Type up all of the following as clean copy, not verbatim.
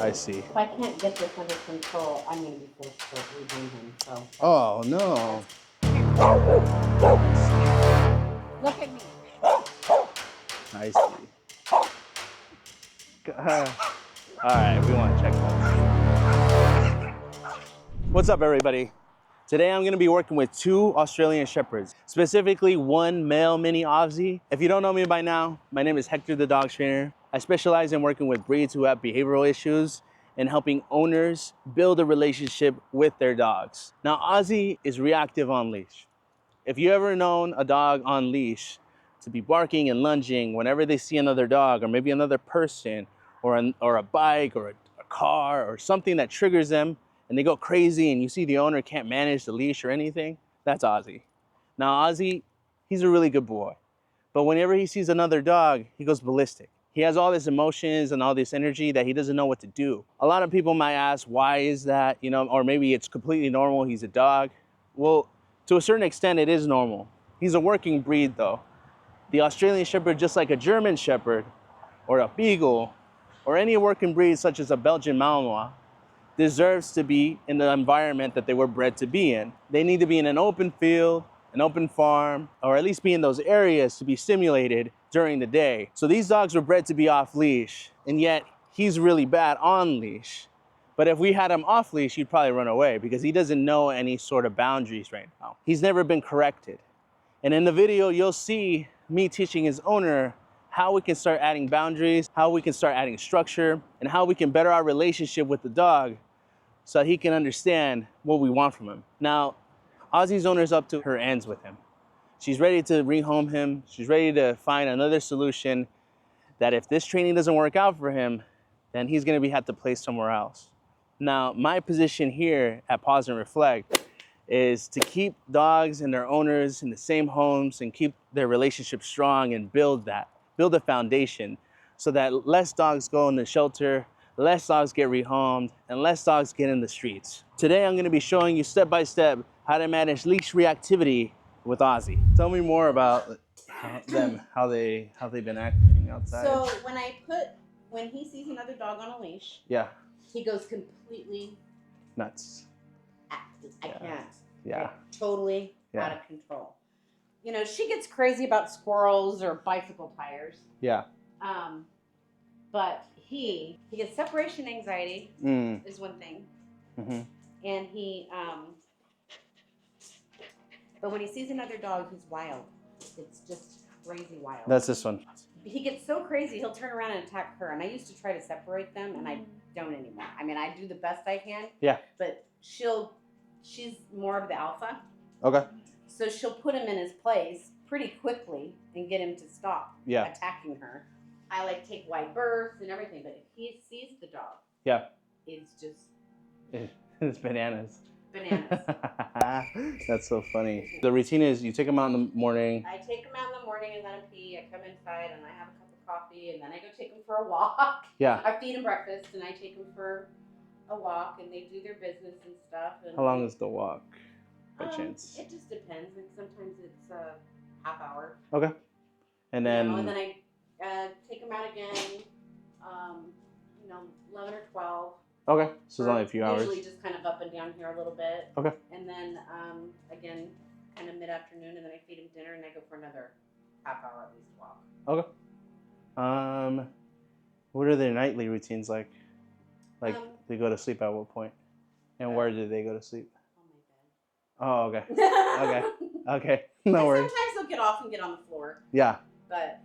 I see. If I can't get this under control, I'm going to be forced to rehome him. So. Oh no. Look at me. I see. All right, we want to check that. What's up, everybody? Today I'm going to be working with 2 Australian Shepherds, specifically 1 male mini Ozzy. If you don't know me by now, my name is Hector the dog trainer. I specialize in working with breeds who have behavioral issues and helping owners build a relationship with their dogs. Now, Ozzy is reactive on leash. If you ever known a dog on leash to be barking and lunging whenever they see another dog or maybe another person or a bike or a car or something that triggers them, and they go crazy and you see the owner can't manage the leash or anything, that's Ozzy. Now Ozzy, he's a really good boy, but whenever he sees another dog, he goes ballistic. He has all this emotions and all this energy that he doesn't know what to do. A lot of people might ask, why is that? You know, or maybe it's completely normal, he's a dog. Well, to a certain extent, it is normal. He's a working breed though. The Australian Shepherd, just like a German Shepherd or a Beagle or any working breed such as a Belgian Malinois, deserves to be in the environment that they were bred to be in. They need to be in an open field, an open farm, or at least be in those areas to be stimulated during the day. So these dogs were bred to be off leash, and yet he's really bad on leash. But if we had him off leash, he'd probably run away because he doesn't know any sort of boundaries right now. He's never been corrected. And in the video, you'll see me teaching his owner how we can start adding boundaries, how we can start adding structure, and how we can better our relationship with the dog so that he can understand what we want from him. Now, Ozzy's owner's up to her ends with him. She's ready to rehome him. She's ready to find another solution that if this training doesn't work out for him, then he's gonna have to play somewhere else. Now, my position here at Pause and Reflect is to keep dogs and their owners in the same homes and keep their relationship strong and build a foundation so that less dogs go in the shelter, less dogs get rehomed, and less dogs get in the streets. Today, I'm gonna be showing you step-by-step how to manage leash reactivity with Ozzy. Tell me more about them, how they've been acting outside. So when he sees another dog on a leash, yeah, he goes completely nuts. I can't. Yeah. Like, totally out of control. You know, she gets crazy about squirrels or bicycle tires. Yeah. But he gets separation anxiety is one thing. Mm-hmm. And but when he sees another dog, he's wild. It's just crazy wild. That's this one. He gets so crazy, he'll turn around and attack her. And I used to try to separate them, and I don't anymore. I mean, I do the best I can. Yeah. But she's more of the alpha. Okay. So she'll put him in his place pretty quickly and get him to stop attacking her. I like take wide berths and everything, but if he sees the dog, it's just it's bananas. Bananas. That's so funny. The routine is you take him out in the morning. I take him out in the morning and then I pee. I come inside and I have a cup of coffee and then I go take him for a walk. Yeah. I feed him breakfast and I take him for a walk and they do their business and stuff. And how long is the walk, by chance? It just depends. Like sometimes it's a half hour. Okay. And then. And then I take him out again. 11 or 12. Okay, so it's only a few hours. Usually just kind of up and down here a little bit. Okay. And then again, kind of mid-afternoon, and then I feed him dinner, and I go for another half hour at least walk. Okay. What are their nightly routines like? Like they go to sleep at what point? And where do they go to sleep? On my bed. Oh, okay. Okay. No worries. Sometimes they'll get off and get on the floor. Yeah. But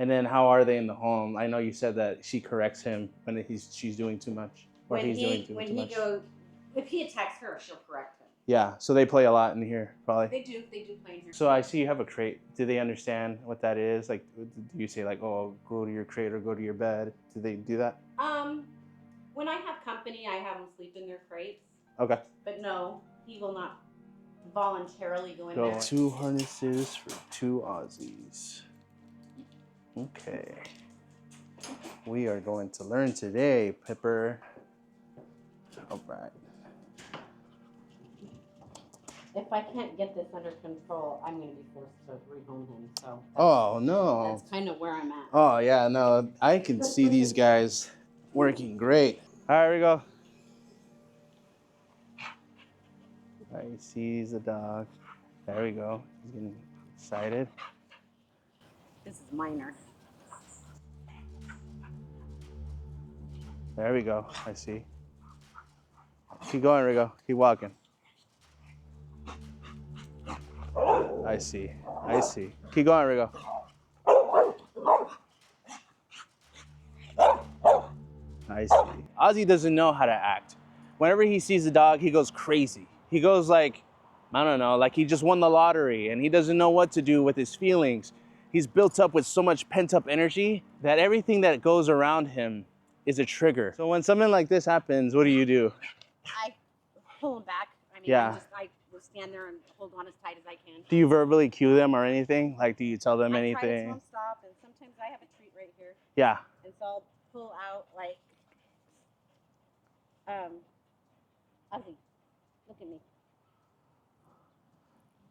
And then how are they in the home? I know you said that she corrects him when she's doing too much. Or he's doing too much. If he attacks her, she'll correct him. Yeah, so they play a lot in here, probably. They do play in here. So I see you have a crate. Do they understand what that is? Like, do you say like, oh, go to your crate or go to your bed? Do they do that? When I have company, I have them sleep in their crates. Okay. But no, he will not voluntarily go in there. 2 harnesses for 2 Aussies. Okay. We are going to learn today, Pipper. All right. If I can't get this under control, I'm going to be forced to rehome him. So. Oh no. That's kind of where I'm at. Oh yeah, no, I can see these guys Working great. All right, here we go. All right, he sees the dog. There we go. He's getting excited. This is minor. There we go. I see. Keep going, Rigo. Keep walking. I see. I see. Keep going, Rigo. I see. Ozzy doesn't know how to act. Whenever he sees a dog, he goes crazy. He goes like, I don't know, like he just won the lottery and he doesn't know what to do with his feelings. He's built up with so much pent-up energy that everything that goes around him is a trigger. So when something like this happens, what do? I pull him back. I mean, Yeah. I will stand there and hold on as tight as I can. Do you verbally cue them or anything? Like, do you tell them anything? I try to tell them stop, and sometimes I have a treat right here. Yeah. And so I'll pull out like, Ozzy, look at me.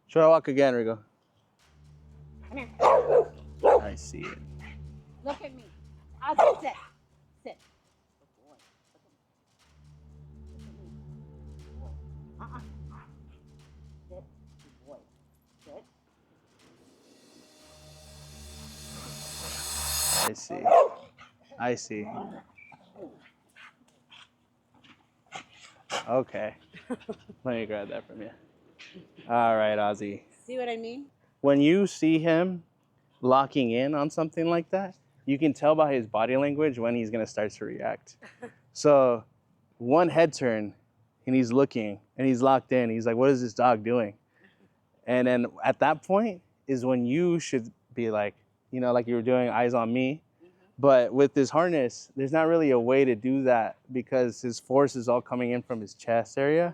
Should I walk again, Rigo? Come here. I see it. Look at me. Ozzy, sit. Sit. Good boy. Look at me. Sit. Good boy. Sit. I see. I see. Okay. Let me grab that from you. All right, Ozzy. See what I mean? When you see him locking in on something like that, you can tell by his body language when he's going to start to react. So one head turn and he's looking and he's locked in. He's like, what is this dog doing? And then at that point is when you should be like, you know, like you were doing eyes on me. But with this harness, there's not really a way to do that because his force is all coming in from his chest area.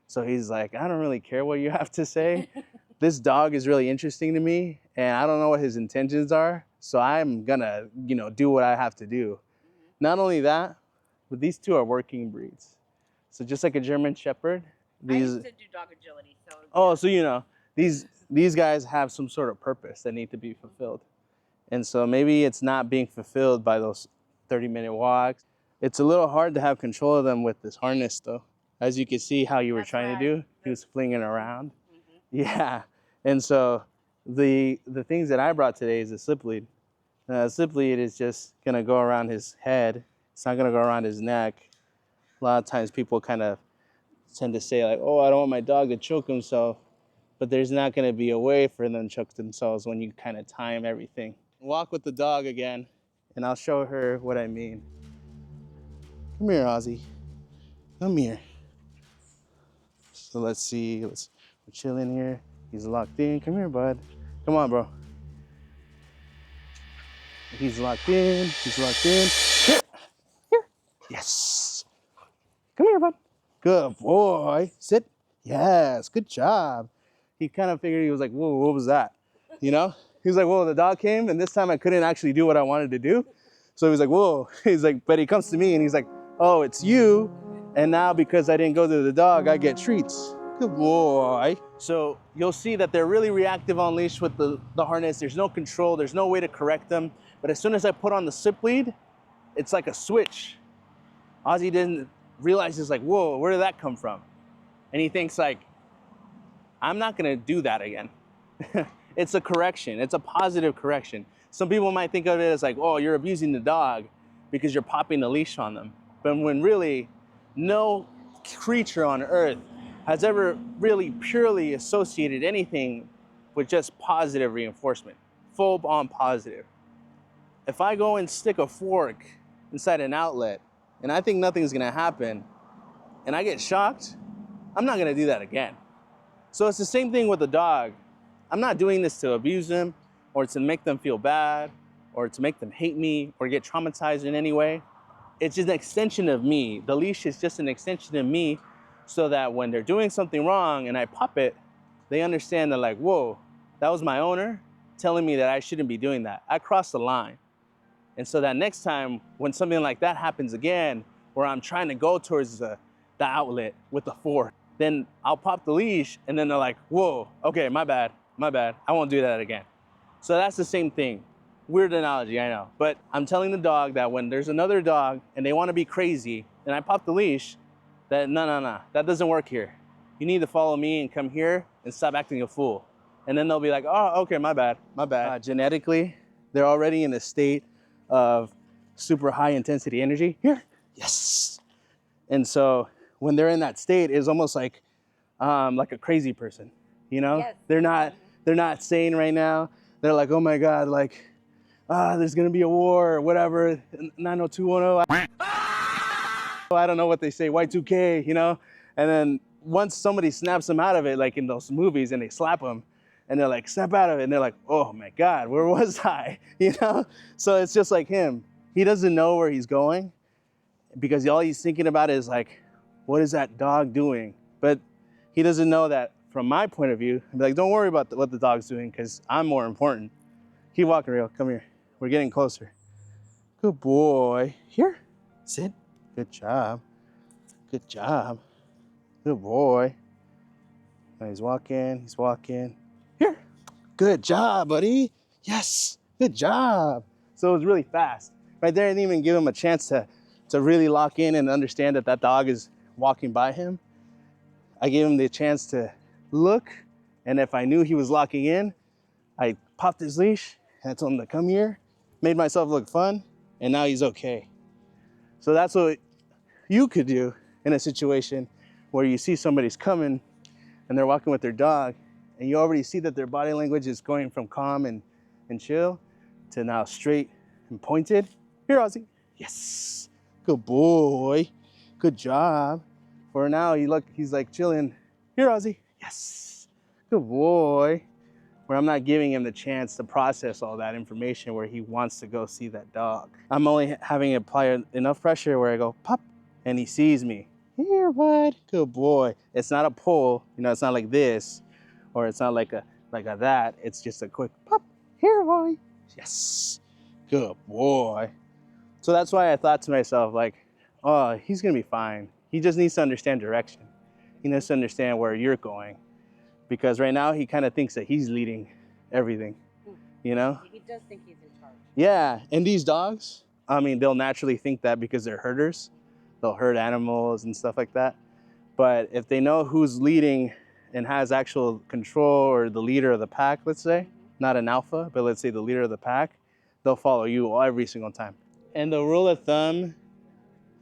So he's like, I don't really care what you have to say. This dog is really interesting to me and I don't know what his intentions are. So I'm gonna, you know, do what I have to do. Not only that, but these two are working breeds. So just like a German Shepherd, I used to do dog agility. So oh, so you know, these guys have some sort of purpose that need to be fulfilled. And so maybe it's not being fulfilled by those 30-minute walks. It's a little hard to have control of them with this harness though. As you can see how you were trying to do, he was flinging around. Yeah, and so the things that I brought today is a slip lead. Slip lead is just gonna go around his head. It's not gonna go around his neck. A lot of times people kind of tend to say like, oh, I don't want my dog to choke himself, but there's not gonna be a way for them to choke themselves when you kind of time everything. Walk with the dog again, and I'll show her what I mean. Come here, Ozzy. Come here. So let's see, we're chilling here. He's locked in. Come here, bud. Come on, bro. He's locked in. He's locked in. Here. Here. Yes. Come here, bud. Good boy. Sit. Yes. Good job. He kind of figured, he was like, whoa, what was that? You know? He was like, whoa, the dog came, and this time I couldn't actually do what I wanted to do. So he was like, whoa. He's like, but he comes to me, and he's like, oh, it's you. And now because I didn't go to the dog, I get treats. Good boy. So you'll see that they're really reactive on leash with the harness. There's no control. There's no way to correct them. But as soon as I put on the slip lead, it's like a switch. Ozzy didn't realize, he's like, whoa, where did that come from? And he thinks like, I'm not gonna do that again. It's a correction. It's a positive correction. Some people might think of it as like, oh, you're abusing the dog because you're popping the leash on them. But when really, no creature on earth has ever really purely associated anything with just positive reinforcement, full on positive. If I go and stick a fork inside an outlet and I think nothing's gonna happen and I get shocked, I'm not gonna do that again. So it's the same thing with a dog. I'm not doing this to abuse them or to make them feel bad or to make them hate me or get traumatized in any way. It's just an extension of me. The leash is just an extension of me so that when they're doing something wrong and I pop it, they understand that like, whoa, that was my owner telling me that I shouldn't be doing that. I crossed the line. And so that next time when something like that happens again, where I'm trying to go towards the outlet with the fork, then I'll pop the leash and then they're like, whoa, okay, my bad, I won't do that again. So that's the same thing. Weird analogy, I know. But I'm telling the dog that when there's another dog and they want to be crazy and I pop the leash, that no, that doesn't work here. You need to follow me and come here and stop acting a fool. And then they'll be like, oh, okay, my bad. Genetically, they're already in a state of super high intensity energy. Here, yes. And so when they're in that state, it's almost like a crazy person, you know? Yes. They're not sane right now. They're like, oh my God, like, there's gonna be a war or whatever, 90210. I don't know what they say, Y2K, you know? And then once somebody snaps them out of it, like in those movies, and they slap them, and they're like, snap out of it, and they're like, oh my God, where was I? You know? So it's just like him. He doesn't know where he's going because all he's thinking about is like, what is that dog doing? But he doesn't know that from my point of view. I'd be like, don't worry about what the dog's doing because I'm more important. Keep walking, Rio, come here. We're getting closer. Good boy. Here, sit. Good job. Good job. Good boy. Now he's walking. Here. Good job, buddy. Yes. Good job. So it was really fast. Right there, I didn't even give him a chance to really lock in and understand that dog is walking by him. I gave him the chance to look, and if I knew he was locking in, I popped his leash and I told him to come here, made myself look fun, and now he's okay. So that's what you could do in a situation where you see somebody's coming and they're walking with their dog, and you already see that their body language is going from calm and chill to now straight and pointed. Here, Ozzy. Yes. Good boy. Good job. For now, he's like chilling. Here, Ozzy. Yes. Good boy. Where I'm not giving him the chance to process all that information where he wants to go see that dog. I'm only having apply enough pressure where I go, pop, and he sees me. Here, bud. Good boy. It's not a pull, you know, it's not like this, or it's not like a that. It's just a quick pop. Here, boy. Yes. Good boy. So that's why I thought to myself, like, oh, he's gonna be fine. He just needs to understand direction. He needs to understand where you're going. Because right now he kind of thinks that he's leading everything, you know? He does think he's in charge. Yeah, and these dogs, I mean, they'll naturally think that because they're herders. They'll herd animals and stuff like that. But if they know who's leading and has actual control, or the leader of the pack, let's say, not an alpha, but let's say the leader of the pack, they'll follow you every single time. And the rule of thumb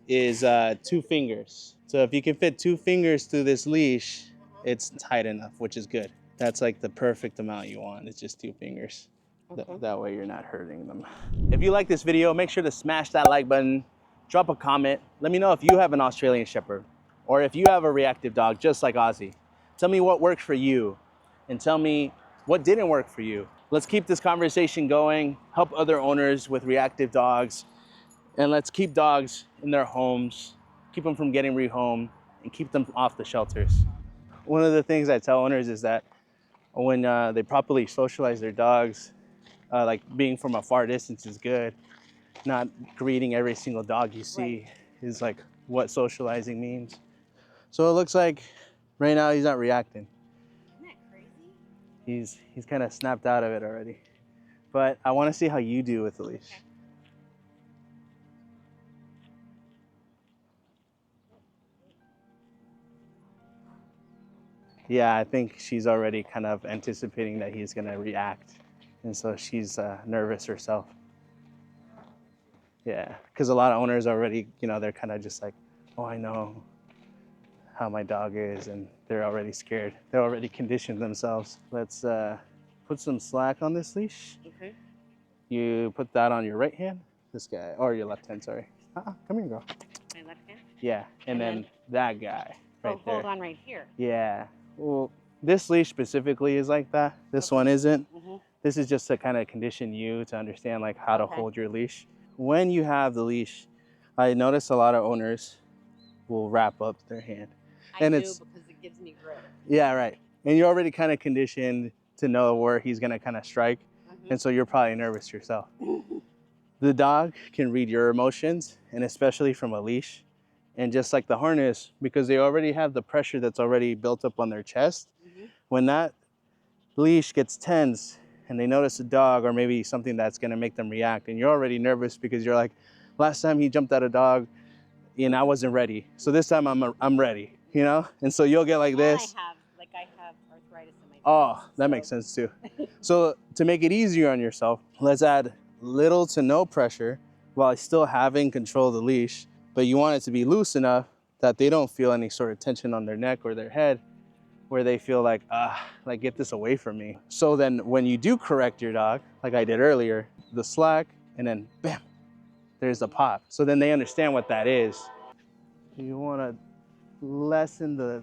is 2 fingers. So if you can fit 2 fingers through this leash, it's tight enough, which is good. That's like the perfect amount you want. It's just 2 fingers. Okay. That way you're not hurting them. If you like this video, make sure to smash that like button, drop a comment. Let me know if you have an Australian Shepherd or if you have a reactive dog just like Ozzy. Tell me what worked for you and tell me what didn't work for you. Let's keep this conversation going, help other owners with reactive dogs, and let's keep dogs in their homes, keep them from getting rehomed, and keep them off the shelters. One of the things I tell owners is that when they properly socialize their dogs, like being from a far distance is good. Not greeting every single dog you see is like what socializing means. So it looks like right now he's not reacting. Isn't that crazy? He's kind of snapped out of it already. But I want to see how you do with the leash. Okay. Yeah, I think she's already kind of anticipating that he's gonna react. And so she's nervous herself. Yeah, because a lot of owners already, you know, they're kind of just like, oh, I know how my dog is, and they're already scared. They're already conditioned themselves. Let's put some slack on this leash. Okay. You put that on your right hand, this guy, or your left hand, sorry. Come here, girl. My left hand? Yeah, and then that guy right there. Hold on right here. Yeah. Well, this leash specifically is like that. This one isn't. This is just to kind of condition you to understand like how to hold your leash. When you have the leash, I notice a lot of owners will wrap up their hand. I do because it gives me grip. Yeah, right. And you're already kind of conditioned to know where he's gonna kind of strike. And so you're probably nervous yourself. The dog can read your emotions, and especially from a leash. And just like the harness, because they already have the pressure that's already built up on their chest, when that leash gets tense and they notice a dog or maybe something that's gonna make them react, and you're already nervous because you're like, last time he jumped at a dog, and I wasn't ready. So this time I'm ready, you know? And so you'll get like this. I have arthritis in my feet. Oh, that makes sense too. So to make it easier on yourself, let's add little to no pressure while still having control of the leash, but you want it to be loose enough that they don't feel any sort of tension on their neck or their head where they feel like, like get this away from me. So then when you do correct your dog, like I did earlier, the slack and then bam, there's the pop. So then they understand what that is. You wanna lessen the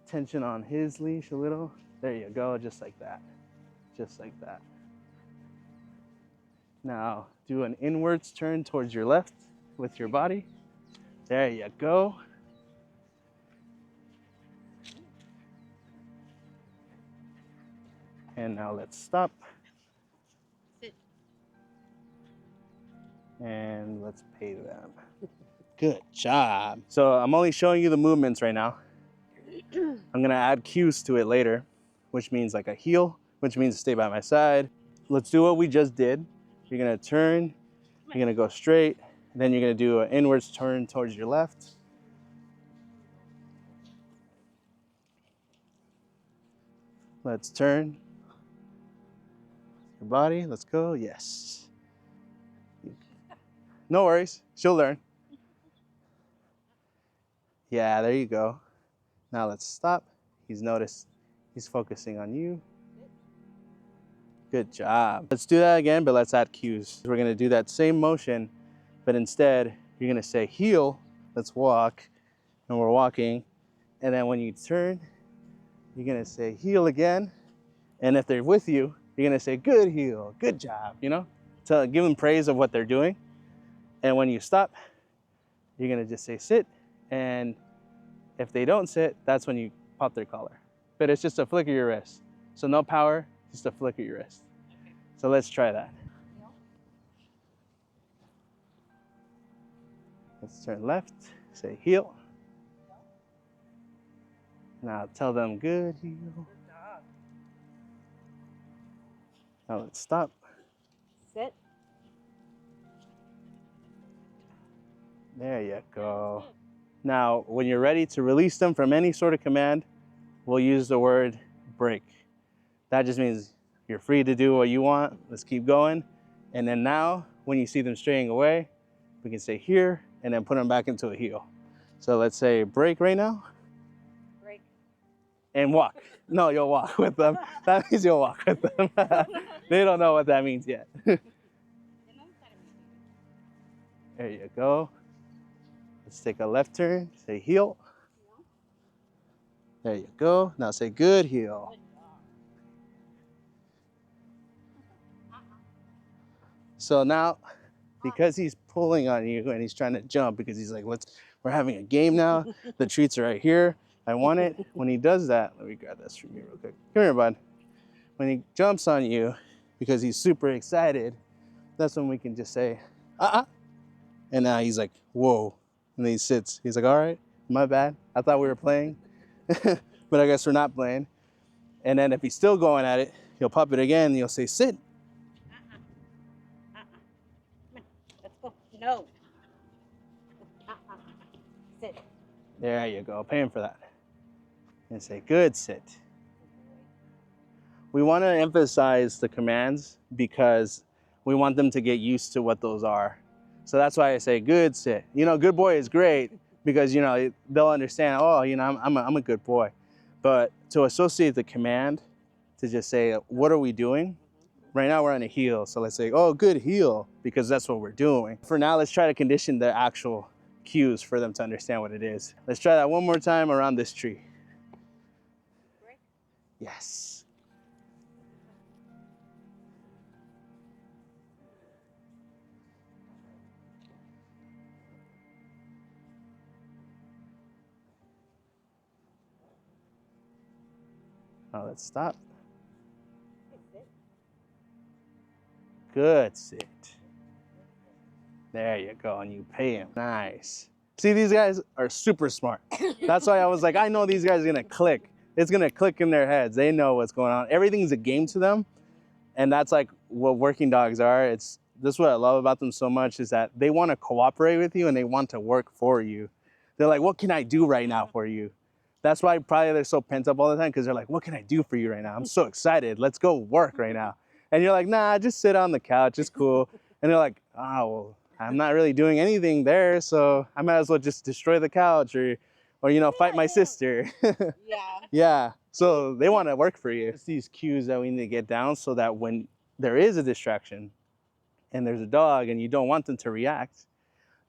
tension on his leash a little. There you go, just like that. Just like that. Now, do an inwards turn towards your left with your body. There you go. And now let's stop. Sit. And let's pay them. Good job. So I'm only showing you the movements right now. I'm gonna add cues to it later, which means like a heel, which means stay by my side. Let's do what we just did. You're gonna turn, you're gonna go straight, and then you're gonna do an inwards turn towards your left. Let's turn. Your body, let's go, yes. No worries, she'll learn. Yeah, there you go. Now let's stop. He's noticed, he's focusing on you. Good job. Let's do that again, but let's add cues. We're gonna do that same motion, but instead, you're gonna say heel, let's walk, and we're walking. And then when you turn, you're gonna say heel again. And if they're with you, you're gonna say good heel, good job, you know? To give them praise of what they're doing. And when you stop, you're gonna just say sit. And if they don't sit, that's when you pop their collar. But it's just a flick of your wrist. So no power, just a flick of your wrist. So let's try that. Let's turn left, say heel. Now tell them good heel. Now let's stop. Sit. There you go. Now, when you're ready to release them from any sort of command, we'll use the word break. That just means you're free to do what you want. Let's keep going. And then now, when you see them straying away, we can say here and then put them back into a heel. So let's say break right now. Break. And walk. No, you'll walk with them. That means you'll walk with them. They don't know what that means yet. There you go. Let's take a left turn, say heel. There you go. Now say good heel. So now, because he's pulling on you and he's trying to jump because he's like, we're having a game now. The treats are right here. I want it. When he does that, let me grab this from you real quick. Come here, bud. When he jumps on you because he's super excited, that's when we can just say, And now he's like, whoa. And then he sits. He's like, all right, my bad. I thought we were playing, but I guess we're not playing. And then if he's still going at it, you'll pop it again and you'll say, sit. Let's go. No. Sit. There you go. Pay him for that. And say, good, sit. We want to emphasize the commands because we want them to get used to what those are. So that's why I say good, sit. You know, good boy is great because, you know, they'll understand, oh, you know, I'm a good boy. But to associate the command, to just say, what are we doing? Right now we're on a heel. So let's say, oh, good heel, because that's what we're doing. For now, let's try to condition the actual cues for them to understand what it is. Let's try that one more time around this tree. Yes. Now let's stop. Good, sit. There you go, and you pay him. Nice. See, these guys are super smart. That's why I was like, I know these guys are gonna click. It's gonna click in their heads. They know what's going on. Everything's a game to them. And that's like what working dogs are. This is what I love about them so much, is that they want to cooperate with you and they want to work for you. They're like, what can I do right now for you? That's why probably they're so pent up all the time, because they're like, what can I do for you right now? I'm so excited. Let's go work right now. And you're like, nah, just sit on the couch. It's cool. And they're like, oh, well, I'm not really doing anything there, so I might as well just destroy the couch or you know, fight my sister. Yeah. Yeah. So they want to work for you. It's these cues that we need to get down so that when there is a distraction and there's a dog and you don't want them to react,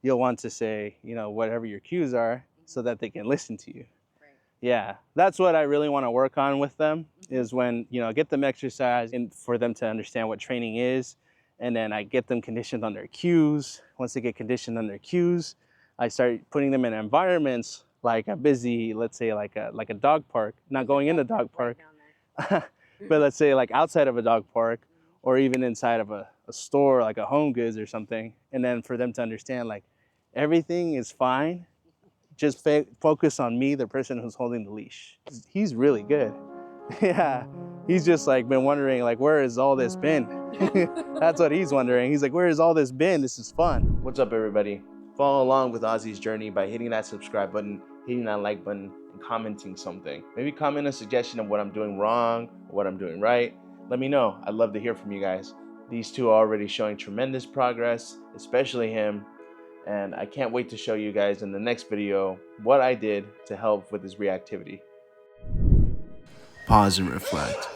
you'll want to say, you know, whatever your cues are so that they can listen to you. Right. Yeah. That's what I really want to work on with them, is when, you know, get them exercise and for them to understand what training is. And then I get them conditioned on their cues. Once they get conditioned on their cues, I start putting them in environments like a busy, let's say like a dog park, not going in the dog park, but let's say like outside of a dog park, or even inside of a store, like a Home Goods or something. And then for them to understand, like, everything is fine. Just focus on me, the person who's holding the leash. He's really good. Yeah, he's just like been wondering, like, where has all this been? That's what he's wondering. He's like, where has all this been? This is fun. What's up, everybody? Follow along with Ozzy's journey by hitting that subscribe button, hitting that like button, and commenting something. Maybe comment a suggestion of what I'm doing wrong or what I'm doing right. Let me know. I'd love to hear from you guys. These two are already showing tremendous progress, especially him. And I can't wait to show you guys in the next video what I did to help with his reactivity. Pause and reflect.